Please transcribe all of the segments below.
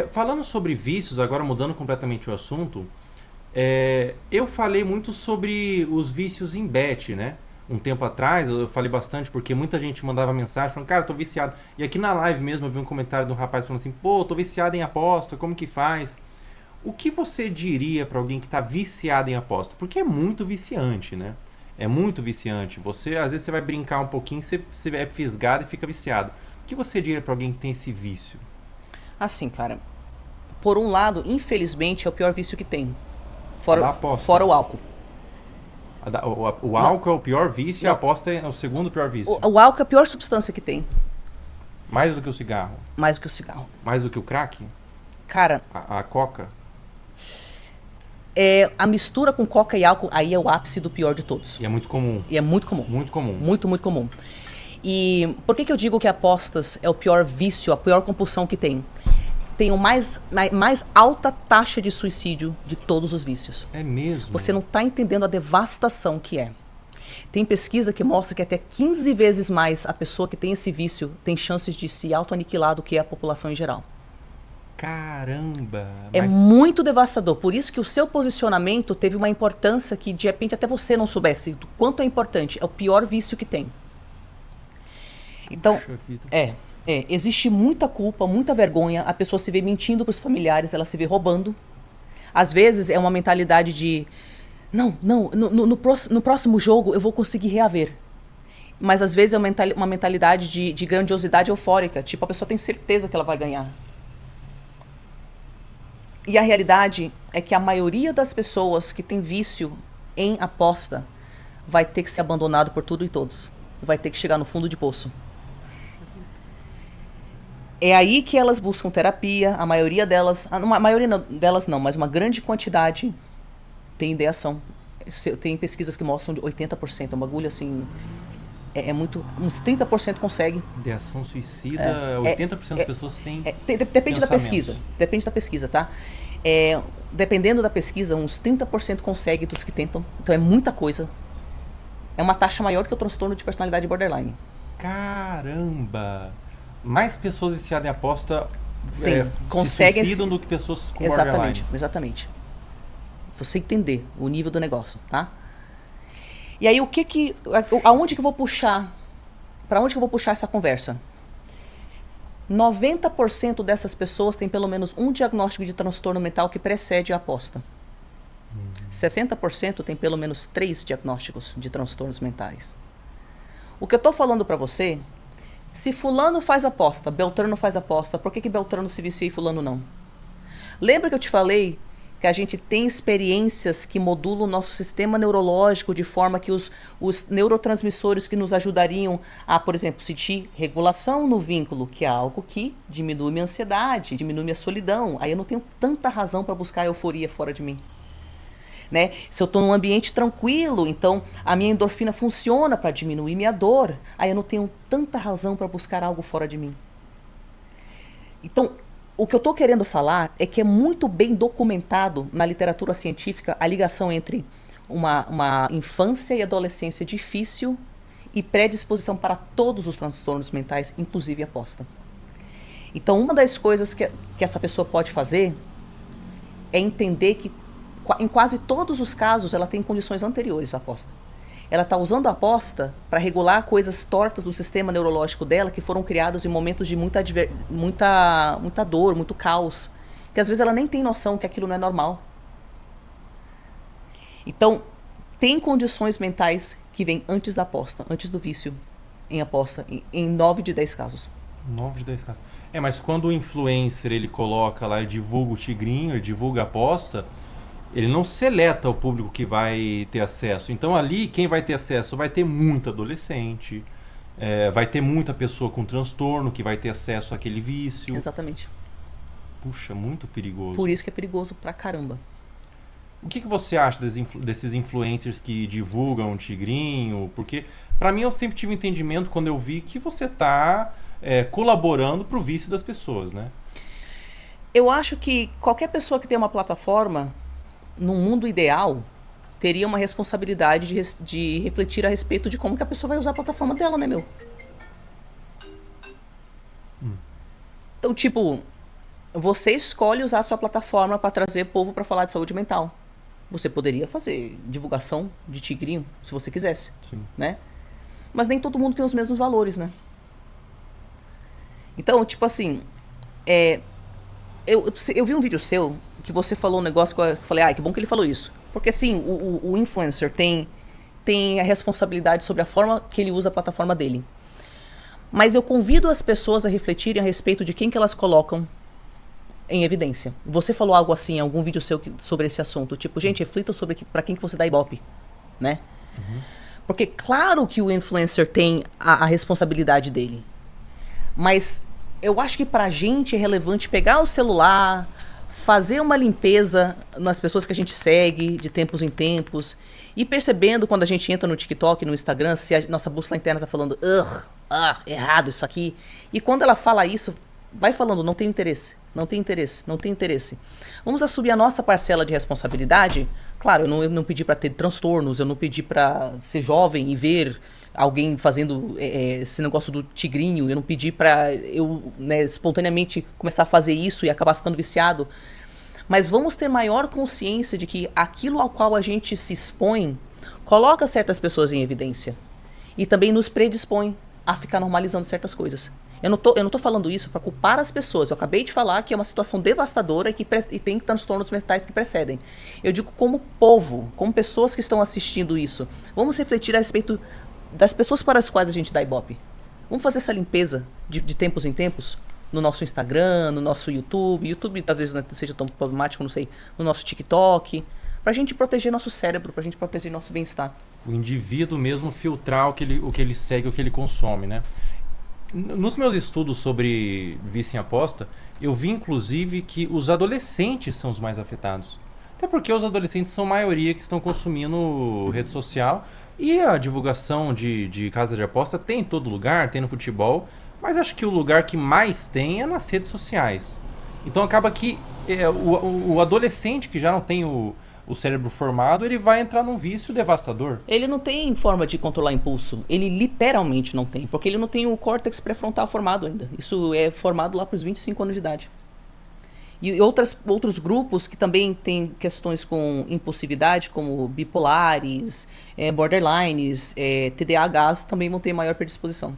Falando sobre vícios, agora mudando completamente o assunto, eu falei muito sobre os vícios em bet, né? Um tempo atrás eu falei bastante porque muita gente mandava mensagem falando, cara, tô viciado. E aqui na live mesmo eu vi um comentário de um rapaz falando assim, pô, tô viciado em aposta, como que faz? O que você diria para alguém que tá viciado em aposta? Porque é muito viciante, né? É muito viciante. Às vezes você vai brincar um pouquinho, você é fisgado e fica viciado. O que você diria para alguém que tem esse vício? Assim, cara, por um lado, infelizmente, é o pior vício que tem. A da Fora aposta. o álcool. O Não, álcool é o pior vício e a não. aposta é o segundo pior vício. O álcool é a pior substância que tem, Mais do que o cigarro. mais do que o cigarro. Mais do que o crack. Cara, A coca. a mistura com coca e álcool, aí é o ápice do pior de todos. E é muito comum. E é muito comum. Muito comum. Muito, muito comum. E por que eu digo que apostas é o pior vício, a pior compulsão que tem? Tem a mais alta taxa de suicídio de todos os vícios. É mesmo. Você não está entendendo a devastação que é. Tem pesquisa que mostra que até 15 vezes mais a pessoa que tem esse vício tem chances de se auto-aniquilar do que a população em geral. Caramba. É Mas muito devastador. Por isso que o seu posicionamento teve uma importância que de repente até você não soubesse do quanto é importante. É o pior vício que tem. Então, puxa vida. existe muita culpa, muita vergonha. A pessoa se vê mentindo para os familiares, ela se vê roubando. Às vezes é uma mentalidade de não, não, no próximo jogo eu vou conseguir reaver. Mas às vezes é uma mentalidade de grandiosidade eufórica. Tipo, a pessoa tem certeza que ela vai ganhar. E a realidade é que a maioria das pessoas que tem vício em aposta vai ter que ser abandonado por tudo e todos. Vai ter que chegar no fundo de poço. É aí que elas buscam terapia. A maioria delas, delas não, mas uma grande quantidade tem ideação. Tem pesquisas que mostram de 80%. É um bagulho assim. É muito. Uns 30% consegue. Ideação suicida, 80% das pessoas têm Depende da pesquisa. pensamentos. Depende da pesquisa, tá? Dependendo da pesquisa, uns 30% consegue dos que tentam. Então é muita coisa. É uma taxa maior que o transtorno de personalidade borderline. Caramba! Mais pessoas viciadas em aposta Sim, se conseguem. suicidam do que pessoas com Exatamente, borderline. exatamente. Você entender o nível do negócio, tá? E aí aonde que eu vou puxar? Para onde que eu vou puxar essa conversa? 90% dessas pessoas têm pelo menos um diagnóstico de transtorno mental que precede a aposta. 60% tem pelo menos 3 diagnósticos de transtornos mentais. O que eu estou falando para você, se fulano faz aposta, Beltrano faz aposta, por que Beltrano se vicia e fulano não? Lembra que eu te falei que a gente tem experiências que modulam o nosso sistema neurológico de forma que os neurotransmissores que nos ajudariam a, por exemplo, sentir regulação no vínculo, que é algo que diminui minha ansiedade, diminui minha solidão. Aí eu não tenho tanta razão para buscar euforia fora de mim. Né? Se eu estou num ambiente tranquilo, então a minha endorfina funciona para diminuir minha dor. Aí eu não tenho tanta razão para buscar algo fora de mim. Então, o que eu estou querendo falar é que é muito bem documentado na literatura científica a ligação entre uma infância e adolescência difícil e predisposição para todos os transtornos mentais, inclusive a aposta. Então, uma das coisas que essa pessoa pode fazer é entender que em quase todos os casos ela tem condições anteriores à aposta. Ela está usando a aposta para regular coisas tortas do sistema neurológico dela que foram criadas em momentos de muita dor, muito caos, que às vezes ela nem tem noção que aquilo não é normal. Então, tem condições mentais que vêm antes da aposta, antes do vício em aposta, em 9 de 10 casos. 9 de 10 casos. Mas quando o influencer ele coloca lá, divulga o tigrinho, divulga a aposta, ele não seleta o público que vai ter acesso. Então ali, quem vai ter acesso vai ter muito adolescente, vai ter muita pessoa com transtorno que vai ter acesso àquele vício. Exatamente. Puxa, muito perigoso. Por isso que é perigoso pra caramba. O que você acha desses influencers que divulgam o tigrinho? Porque, pra mim, eu sempre tive entendimento quando eu vi que você tá colaborando pro vício das pessoas, né? Eu acho que qualquer pessoa que tem uma plataforma, num mundo ideal, teria uma responsabilidade de refletir a respeito de como que a pessoa vai usar a plataforma dela, né, meu? Então, tipo, você escolhe usar a sua plataforma para trazer povo para falar de saúde mental. Você poderia fazer divulgação de tigrinho, se você quisesse, Sim. né? Mas nem todo mundo tem os mesmos valores, né? Então, tipo assim, eu vi um vídeo seu que você falou um negócio que eu falei, que bom que ele falou isso. Porque, sim, o influencer tem a responsabilidade sobre a forma que ele usa a plataforma dele. Mas eu convido as pessoas a refletirem a respeito de quem que elas colocam em evidência. Você falou algo assim em algum vídeo seu sobre esse assunto. Tipo, gente, reflita sobre para quem que você dá ibope, né? Uhum. Porque claro que o influencer tem a responsabilidade dele. Mas eu acho que pra gente é relevante pegar o celular, fazer uma limpeza nas pessoas que a gente segue de tempos em tempos e percebendo quando a gente entra no TikTok, no Instagram, se a nossa bússola interna tá falando errado isso aqui. E quando ela fala isso, vai falando, não tem interesse, não tem interesse, não tem interesse. Vamos assumir a nossa parcela de responsabilidade. Claro, eu não pedi para ter transtornos, eu não pedi para ser jovem e ver alguém fazendo esse negócio do tigrinho, eu não pedi para eu, né, espontaneamente começar a fazer isso e acabar ficando viciado. Mas vamos ter maior consciência de que aquilo ao qual a gente se expõe coloca certas pessoas em evidência e também nos predispõe a ficar normalizando certas coisas. Eu não tô falando isso para culpar as pessoas. Eu acabei de falar que é uma situação devastadora e tem transtornos mentais que precedem. Eu digo como povo, como pessoas que estão assistindo isso. Vamos refletir a respeito das pessoas para as quais a gente dá ibope. Vamos fazer essa limpeza de tempos em tempos no nosso Instagram, no nosso YouTube. YouTube talvez não seja tão problemático, não sei. No nosso TikTok. Pra gente proteger nosso cérebro, pra gente proteger nosso bem-estar. O indivíduo mesmo filtrar o que ele segue, o que ele consome, né? Nos meus estudos sobre vício em aposta, eu vi inclusive que os adolescentes são os mais afetados. Até porque os adolescentes são a maioria que estão consumindo rede social e a divulgação de casa de aposta tem em todo lugar, tem no futebol, mas acho que o lugar que mais tem é nas redes sociais. Então acaba que o adolescente que já não tem o cérebro formado, ele vai entrar num vício devastador. Ele não tem forma de controlar impulso. Ele literalmente não tem. Porque ele não tem o córtex pré-frontal formado ainda. Isso é formado lá para os 25 anos de idade. E outros grupos que também têm questões com impulsividade, como bipolares, borderlines, TDAHs, também vão ter maior predisposição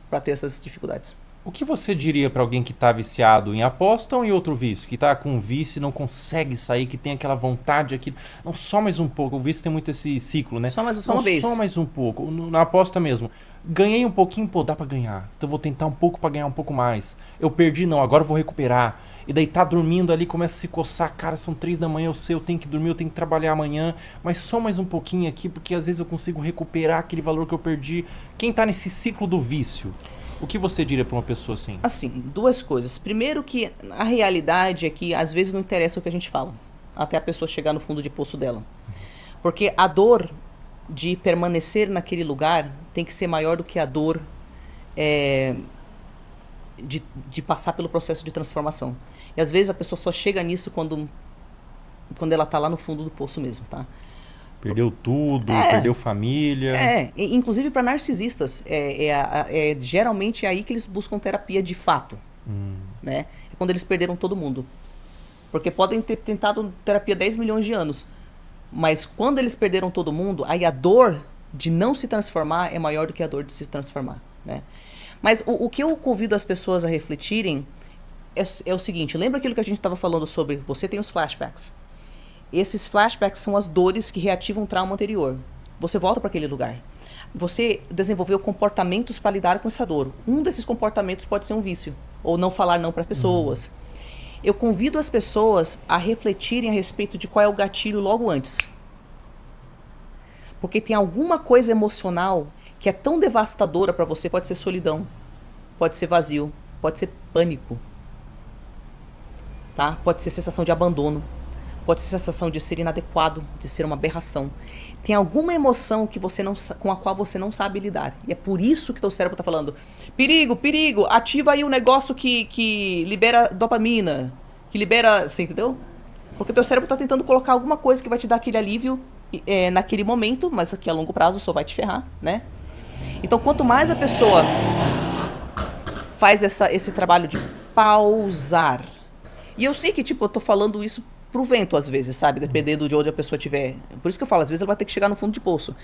para ter essas dificuldades. O que você diria para alguém que está viciado em aposta ou em outro vício? Que está com vício e não consegue sair, que tem aquela vontade aqui. Não, só mais um pouco. O vício tem muito esse ciclo, né? Só uma vez. Só mais um pouco. Na aposta mesmo. Ganhei um pouquinho, pô, dá para ganhar. Então vou tentar um pouco para ganhar um pouco mais. Eu perdi, não, agora eu vou recuperar. E daí tá dormindo ali, começa a se coçar. Cara, são 3 da manhã, eu sei, eu tenho que dormir, eu tenho que trabalhar amanhã. Mas só mais um pouquinho aqui, porque às vezes eu consigo recuperar aquele valor que eu perdi. Quem tá nesse ciclo do vício? O que você diria para uma pessoa assim? Assim, duas coisas. Primeiro que a realidade é que às vezes não interessa o que a gente fala, até a pessoa chegar no fundo de poço dela. Porque a dor de permanecer naquele lugar tem que ser maior do que a dor de passar pelo processo de transformação. E às vezes a pessoa só chega nisso quando ela tá lá no fundo do poço mesmo, tá? Perdeu tudo, perdeu família. Inclusive para narcisistas, geralmente é aí que eles buscam terapia de fato, né? É quando eles perderam todo mundo. Porque podem ter tentado terapia 10 milhões de anos, mas quando eles perderam todo mundo, aí a dor de não se transformar é maior do que a dor de se transformar, né? Mas o que eu convido as pessoas a refletirem é o seguinte, lembra aquilo que a gente estava falando sobre, você tem os flashbacks. Esses flashbacks são as dores que reativam o trauma anterior. Você volta para aquele lugar. Você desenvolveu comportamentos para lidar com essa dor. Um desses comportamentos pode ser um vício. Ou não falar não para as pessoas. Eu convido as pessoas a refletirem a respeito de qual é o gatilho logo antes. Porque tem alguma coisa emocional que é tão devastadora para você. Pode ser solidão. Pode ser vazio. Pode ser pânico. Tá? Pode ser sensação de abandono. Pode ser sensação de ser inadequado, de ser uma aberração. Tem alguma emoção que com a qual você não sabe lidar. E é por isso que teu cérebro está falando, perigo, perigo, ativa aí o negócio que libera dopamina, que libera, você entendeu? Porque teu cérebro está tentando colocar alguma coisa que vai te dar aquele alívio naquele momento, mas que a longo prazo só vai te ferrar, né? Então, quanto mais a pessoa faz esse trabalho de pausar, E eu sei que, tipo, eu tô falando isso pro vento às vezes, sabe? Dependendo de onde a pessoa estiver. Por isso que eu falo, às vezes ela vai ter que chegar no fundo de poço.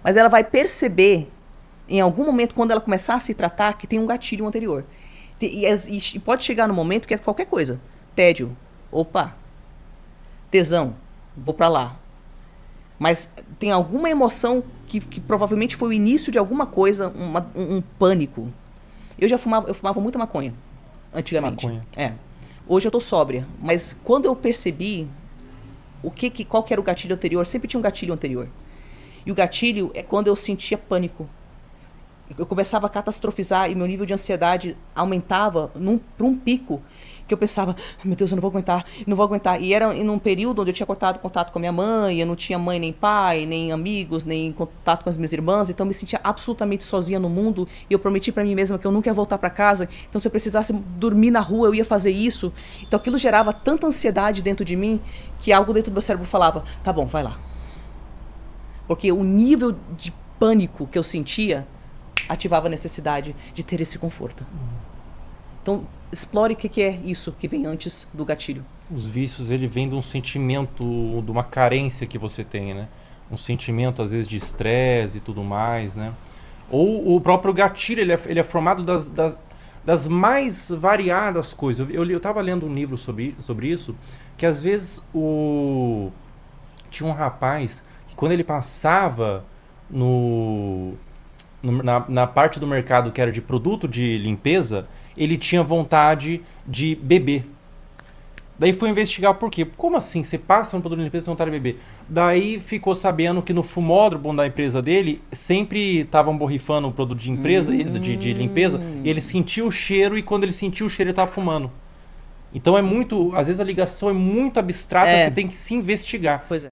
Mas ela vai perceber, em algum momento, quando ela começar a se tratar, que tem um gatilho anterior. E pode chegar no momento que é qualquer coisa. Tédio. Opa. Tesão. Vou pra lá. Mas tem alguma emoção que provavelmente foi o início de alguma coisa, um pânico. Eu fumava muita maconha, antigamente. Maconha. É. Hoje eu tô sóbria, mas quando eu percebi qual que era o gatilho anterior, sempre tinha um gatilho anterior. E o gatilho é quando eu sentia pânico. Eu começava a catastrofizar e meu nível de ansiedade aumentava para um pico que eu pensava, meu Deus, eu não vou aguentar, não vou aguentar. E era num período onde eu tinha cortado contato com a minha mãe, eu não tinha mãe nem pai, nem amigos, nem contato com as minhas irmãs, então eu me sentia absolutamente sozinha no mundo e eu prometi para mim mesma que eu nunca ia voltar para casa, então se eu precisasse dormir na rua, eu ia fazer isso. Então aquilo gerava tanta ansiedade dentro de mim que algo dentro do meu cérebro falava, tá bom, vai lá. Porque o nível de pânico que eu sentia ativava a necessidade de ter esse conforto. Então, explore o que é isso que vem antes do gatilho. Os vícios, ele vem de um sentimento, de uma carência que você tem, né? Um sentimento, às vezes, de estresse e tudo mais, né? Ou o próprio gatilho, ele é formado das mais variadas coisas. Eu tava lendo um livro sobre isso, que às vezes tinha um rapaz que quando ele passava na parte do mercado que era de produto de limpeza, ele tinha vontade de beber. Daí foi investigar por quê. Como assim? Você passa no produto de limpeza e tem vontade de beber? Daí ficou sabendo que no fumódromo da empresa dele, sempre estavam borrifando o produto de empresa, de limpeza, e ele sentia o cheiro, e quando ele sentia o cheiro, ele estava fumando. Então é muito... Às vezes a ligação é muito abstrata, você tem que se investigar. Pois é.